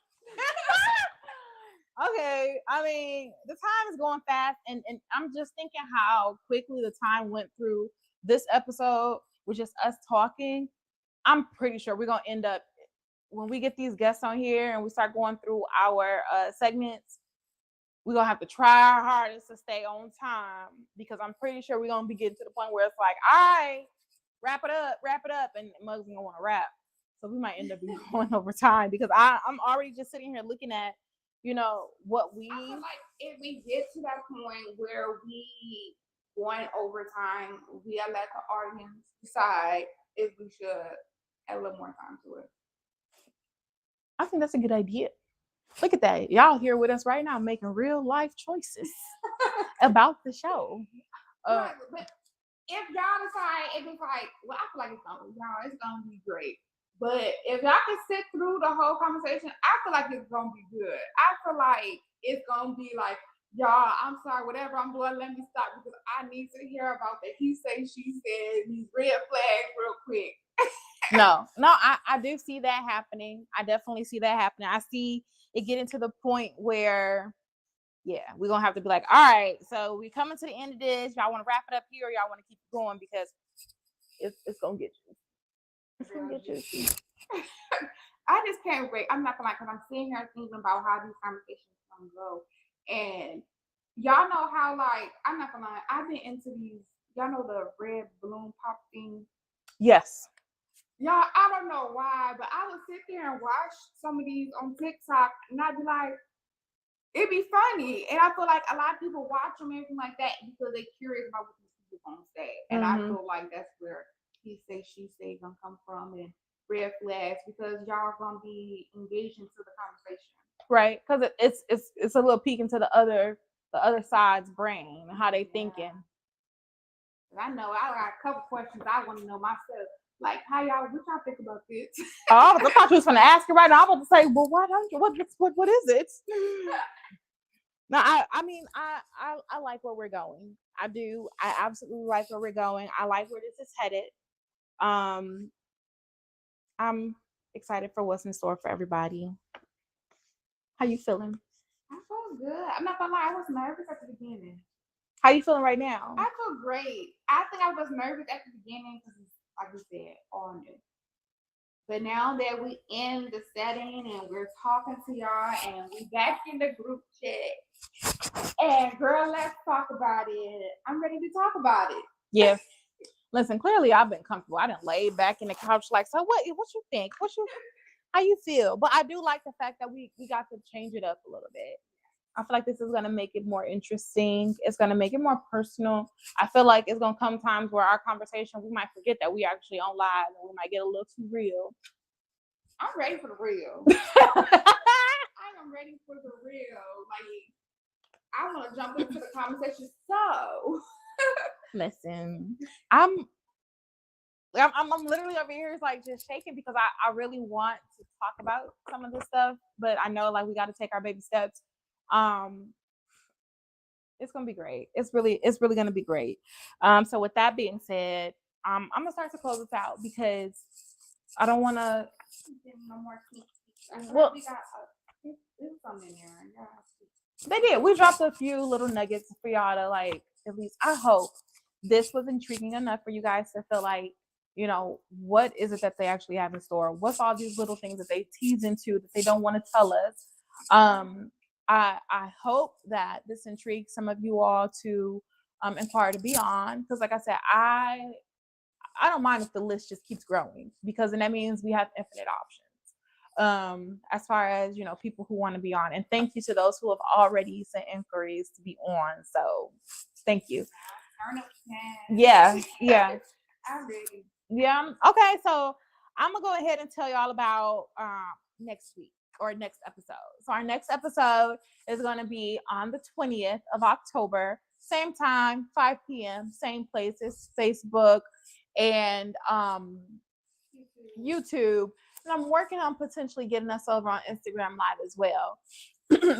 Okay. I mean, the time is going fast, and I'm just thinking how quickly the time went through this episode with just us talking. I'm pretty sure we're gonna end up when we get these guests on here and we start going through our segments. We're gonna have to try our hardest to stay on time because I'm pretty sure we're gonna be getting to the point where it's like, all right, wrap it up, and Mug's gonna want to rap. So we might end up going over time because I'm already just sitting here looking at, what we. I feel like if we get to that point where we going overtime, we'll let the audience decide if we should add a little more time to it. I think that's a good idea. Look at that. Y'all here with us right now making real life choices about the show. Right, but if y'all decide, if it's like, well, I feel like it's gonna be great. But if y'all can sit through the whole conversation, I feel like it's gonna be good. I feel like it's gonna be like, y'all, I'm sorry, whatever I'm doing, let me stop because I need to hear about the he say, she said, these red flags real quick. No, I do see that happening. I definitely see that happening. I see it getting to the point where, yeah, we're gonna have to be like, all right, so we coming to the end of this. Y'all want to wrap it up here, or y'all want to keep going because it's gonna get you. It's gonna get you. I just can't wait. I'm not gonna lie, because I'm sitting here thinking about how these conversations gonna go, and y'all know how, like, I'm not gonna lie, I've been into these. Y'all know the red balloon pop thing. Yes. Y'all, I don't know why, but I would sit there and watch some of these on TikTok, and I'd be like, it'd be funny. And I feel like a lot of people watch them and everything like that because they're curious about what these people gonna say. And I feel like that's where he say, she say gonna come from, and red flags, because y'all gonna be engaged into the conversation. Right, because it's a little peek into the other side's brain, how they thinking. I know I got a couple questions I want to know myself. Like, what y'all think about this? Oh, I thought you was going to ask it right now. I was going to say, well, what is it? No, I mean, I like where we're going. I do. I absolutely like where we're going. I like where this is headed. I'm excited for what's in store for everybody. How you feeling? I feel good. I'm not gonna lie, I was nervous at the beginning. How you feeling right now? I feel great. I think I was nervous at the beginning because, like you said, all new. But now that we in the setting and we're talking to y'all and we back in the group chat, and girl, let's talk about it. I'm ready to talk about it. Yes. Listen, clearly I've been comfortable. I didn't lay back in the couch like, so what you think? How you feel? But I do like the fact that we got to change it up a little bit. I feel like this is going to make it more interesting. It's going to make it more personal. I feel like it's going to come times where our conversation, we might forget that we actually on live and we might get a little too real. I'm ready for the real. I am ready for the real. Like, I want to jump into the conversation. So, listen, I'm literally over here like just shaking because I really want to talk about some of this stuff, but I know like we got to take our baby steps. It's gonna be great. It's really gonna be great. So with that being said, I'm gonna start to close this out because I don't want to. No more. Well, we got there's something in there. Yeah. They did. We dropped a few little nuggets for y'all to like. At least I hope this was intriguing enough for you guys to feel like, what is it that they actually have in store? What's all these little things that they tease into that they don't want to tell us? I hope that this intrigues some of you all to inquire to be on, because like I said, I don't mind if the list just keeps growing, because then that means we have infinite options as far as people who want to be on. And thank you to those who have already sent inquiries to be on. So thank you. Yeah. I'm ready. Yeah. Okay. So I'm gonna go ahead and tell y'all about next week or next episode. So our next episode is going to be on the 20th of October, same time, 5 p.m., same places, Facebook and YouTube. And I'm working on potentially getting us over on Instagram Live as well.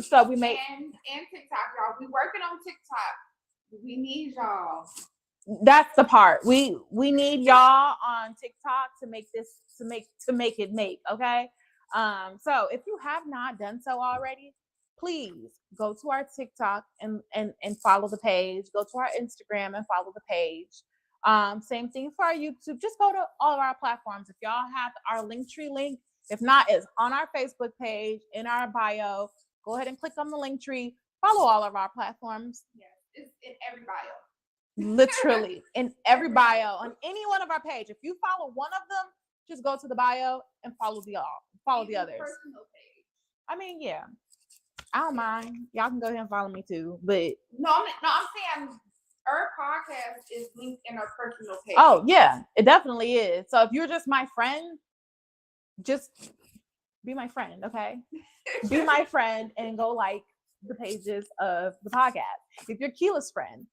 So we may and TikTok, y'all. We working on TikTok. We need y'all. That's the part. We need y'all on TikTok to make this to make it make, okay? So if you have not done so already, please go to our TikTok and follow the page. Go to our Instagram and follow the page. Same thing for our YouTube. Just go to all of our platforms. If y'all have our Linktree link, if not, it's on our Facebook page in our bio. Go ahead and click on the Linktree. Follow all of our platforms. Yes, it's in every bio. Literally in every bio on any one of our page. If you follow one of them, just go to the bio and follow the others. Personal page. I mean, yeah, I don't mind. Y'all can go ahead and follow me too. But I'm saying our podcast is linked in our personal page. oh yeah, it definitely is. So if you're just my friend, just be my friend, okay? Be my friend and go like the pages of the podcast. If you're Keela's friend,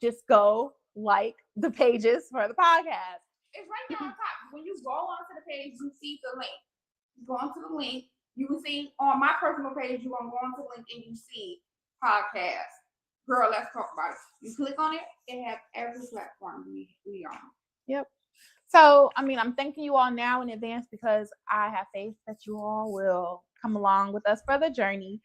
just go like the pages for the podcast. It's right there on top. When you go onto the page, you see the link. You go onto the link. You will see on my personal page, you're going to go onto the link and you see podcast. Girl, let's talk about it. You click on it, it has every platform we on. Yep. So, I mean, I'm thanking you all now in advance because I have faith that you all will come along with us for the journey.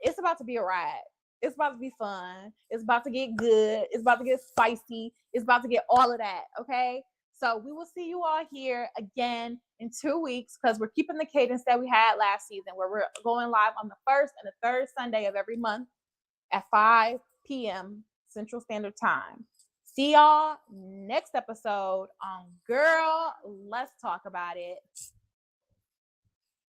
It's about to be a ride. It's about to be fun. It's about to get good. It's about to get spicy. It's about to get all of that. Okay. So we will see you all here again in 2 weeks because we're keeping the cadence that we had last season where we're going live on the first and the third Sunday of every month at 5 p.m. Central Standard Time. See y'all next episode on Girl, Let's Talk About It.